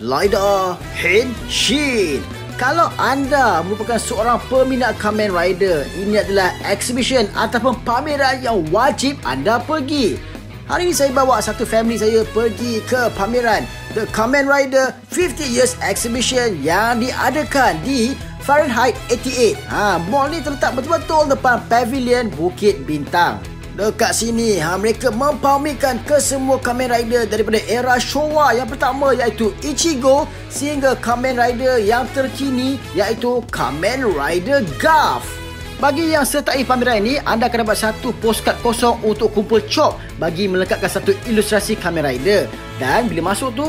Rider Henshin. Kalau anda merupakan seorang peminat Kamen Rider, ini adalah exhibition ataupun pameran yang wajib anda pergi. Hari ini saya bawa satu family saya pergi ke pameran The Kamen Rider 50 Years Exhibition yang diadakan di Fahrenheit 88. Mall ni terletak betul-betul depan Pavilion Bukit Bintang. Dekat sini mereka mempamerkan kesemua Kamen Rider daripada era Showa yang pertama iaitu Ichigo sehingga Kamen Rider yang terkini iaitu Kamen Rider Garf. Bagi yang sertai pameran ini, anda akan dapat satu postcard kosong untuk kumpul chop bagi melengkapkan satu ilustrasi Kamen Rider. Dan bila masuk tu,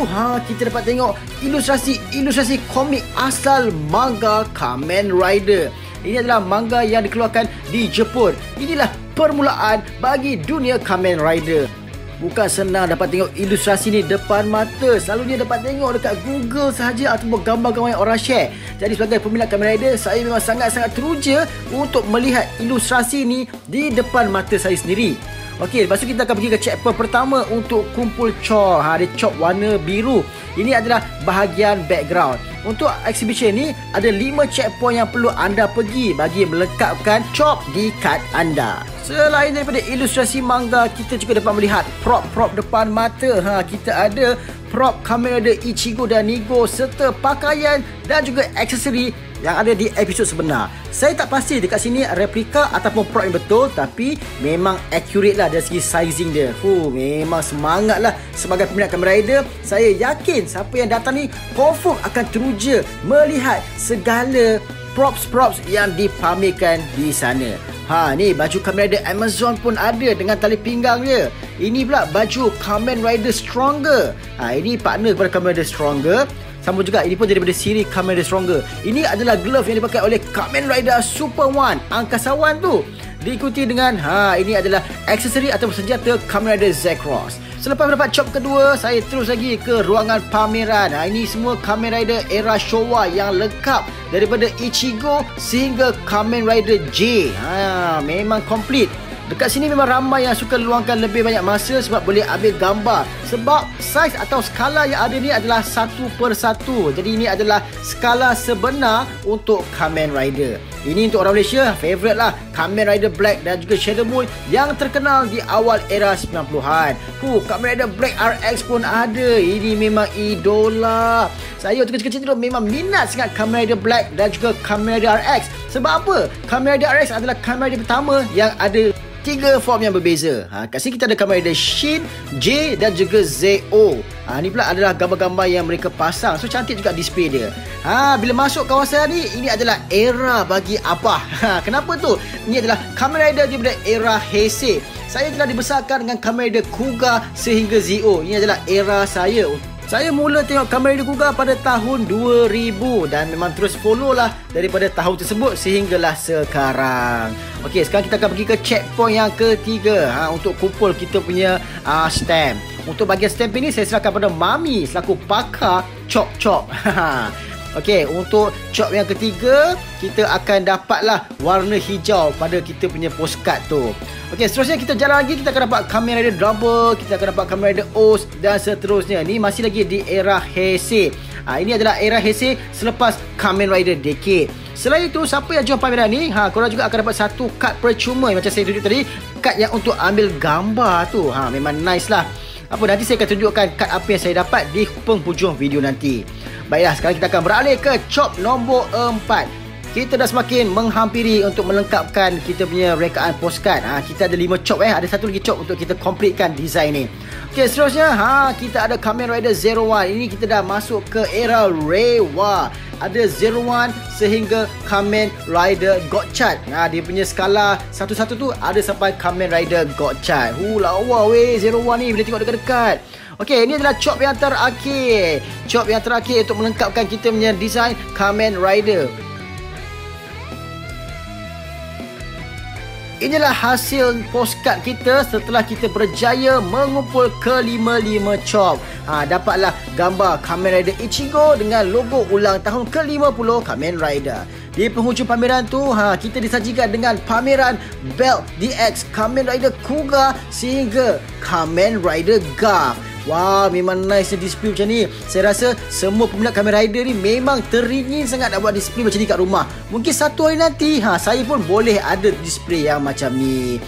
kita dapat tengok ilustrasi komik asal manga Kamen Rider. Ini adalah manga yang dikeluarkan di Jepun. Inilah permulaan bagi dunia Kamen Rider. Bukan senang dapat tengok ilustrasi ni depan mata. Selalunya dapat tengok dekat Google sahaja ataupun gambar-gambar yang orang share. Jadi sebagai peminat Kamen Rider, saya memang sangat-sangat teruja untuk melihat ilustrasi ni di depan mata saya sendiri. Okey, lepas tu kita akan pergi ke checkpoint pertama untuk kumpul chop. Ada chop warna biru. Ini adalah bahagian background. Untuk exhibition ni ada 5 checkpoint yang perlu anda pergi bagi melengkapkan chop di kad anda. Selain daripada ilustrasi manga, kita juga dapat melihat prop-prop depan mata. Kita ada prop Kamen Rider Ichigo dan Nigo serta pakaian dan juga aksesori yang ada di episod sebenar. Saya tak pasti dekat sini replika ataupun prop yang betul, tapi memang accurate lah dari segi sizing dia. Memang semangat lah sebagai peminat Kamen Rider. Saya yakin siapa yang datang ni confirm akan teruja melihat segala props yang dipamerkan di sana. Ni baju Kamen Rider Amazon pun ada dengan tali pinggang dia. Ini pula baju Kamen Rider Stronger. Ini partner kepada Kamen Rider Stronger. Sama juga ini pun daripada siri Kamen Rider Stronger. Ini adalah glove yang dipakai oleh Kamen Rider Super One, angkasawan tu. Diikuti dengan ini adalah aksesori atau senjata Kamen Rider Zekross. Selepas mendapat chop kedua, saya terus lagi ke ruangan pameran. Ini semua Kamen Rider era Showa yang lengkap daripada Ichigo sehingga Kamen Rider J. Memang komplit. Dekat sini memang ramai yang suka luangkan lebih banyak masa sebab boleh ambil gambar. Sebab saiz atau skala yang ada ni adalah 1/1. Jadi ini adalah skala sebenar untuk Kamen Rider. Ini untuk orang Malaysia, favourite lah Kamen Rider Black dan juga Shadow Moon yang terkenal di awal era 90-an. Kamen Rider Black RX pun ada. Ini memang idola. Saya waktu kecil-kecil dulu memang minat sangat Kamen Rider Black dan juga Kamen Rider RX. Sebab apa? Kamen Rider RX adalah Kamen Rider pertama yang ada 3 form yang berbeza. Kat sini kita ada Kamen Rider Shin, J dan juga Zo. Ni pula adalah gambar-gambar yang mereka pasang. So cantik juga display dia. Bila masuk kawasan ni, ini adalah era bagi Abah. Kenapa tu? Ini adalah Kamen Rider daripada era Heisei. Saya telah dibesarkan dengan Kamen Rider Kuga sehingga Zo. Ini adalah era saya. Saya mula tengok Kamen Rider Kuga pada tahun 2000 dan memang terus follow lah daripada tahun tersebut sehinggalah sekarang. Okey, sekarang kita akan pergi ke checkpoint yang ketiga untuk kumpul kita punya stamp. Untuk bahagian stamp ini saya serahkan pada Mami selaku pakar chop-chop. Okey, untuk chop yang ketiga, kita akan dapatlah warna hijau pada kita punya postcard tu. Okey, seterusnya kita jalan lagi, kita akan dapat Kamen Rider Double, kita akan dapat Kamen Rider Oz dan seterusnya. Ni masih lagi di era Heisei. Ini adalah era Heisei selepas Kamen Rider Decade. Selain itu, siapa yang jual pameran ni, korang juga akan dapat satu kad percuma macam saya tunjuk tadi. Kad yang untuk ambil gambar tu. Memang nice lah. Nanti saya akan tunjukkan kad apa yang saya dapat di penghujung video nanti. Baiklah, sekarang kita akan beralih ke chop nombor 4. Kita dah semakin menghampiri untuk melengkapkan kita punya rekaan postcard. Kita ada 5 chop ada satu lagi chop untuk kita completekan design ni. Okey, seterusnya kita ada Kamen Rider Zero One. Ini kita dah masuk ke era Reiwa. Ada Zero One sehingga Kamen Rider Gotchat. Dia punya skala 1/1 tu ada sampai Kamen Rider Gotchat. Lawa weh Zero One ni bila tengok dekat-dekat. Okey, ini adalah chop yang terakhir. Chop yang terakhir untuk melengkapkan kita punya design Kamen Rider. Inilah hasil postcard kita setelah kita berjaya mengumpul ke-5 chop. Dapatlah gambar Kamen Rider Ichigo dengan logo ulang tahun ke-50 Kamen Rider. Di penghujung pameran tu, kita disajikan dengan pameran Belt DX Kamen Rider Kuga sehingga Kamen Rider Garf. Wah, memang nice display macam ni. Saya rasa semua peminat Kamen Rider ni memang teringin sangat nak buat display macam ni kat rumah. Mungkin satu hari nanti saya pun boleh ada display yang macam ni.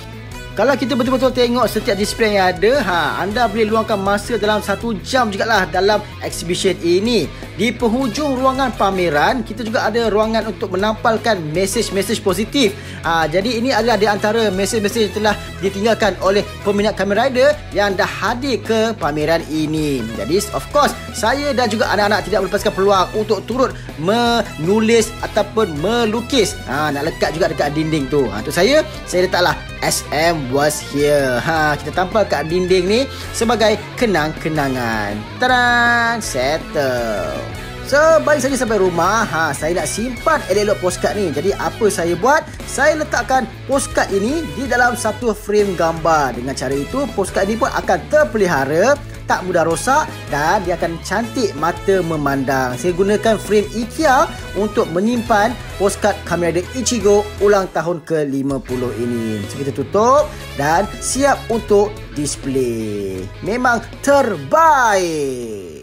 Kalau kita betul-betul tengok setiap display yang ada, anda boleh luangkan masa dalam 1 jam jugalah dalam exhibition ini. Di penghujung ruangan pameran, kita juga ada ruangan untuk menampalkan mesej-mesej positif. Jadi ini adalah di antara mesej-mesej yang telah ditinggalkan oleh peminat Kamen Rider yang dah hadir ke pameran ini. Jadi of course, saya dan juga anak-anak tidak melepaskan peluang untuk turut menulis ataupun melukis. Nak lekat juga dekat dinding tu. Untuk saya letaklah SM was here. Kita tampal kat dinding ni sebagai kenang-kenangan. Tadaan, settle. So, balik saja sampai rumah. Saya nak simpan elok-elok postcard ni. Jadi, apa saya buat? Saya letakkan postcard ini di dalam satu frame gambar. Dengan cara itu, postcard ini pun akan terpelihara, tak mudah rosak dan dia akan cantik mata memandang. Saya gunakan frame IKEA untuk menyimpan postcard Kamen Rider Ichigo ulang tahun ke-50 ini. So, kita tutup dan siap untuk display. Memang terbaik.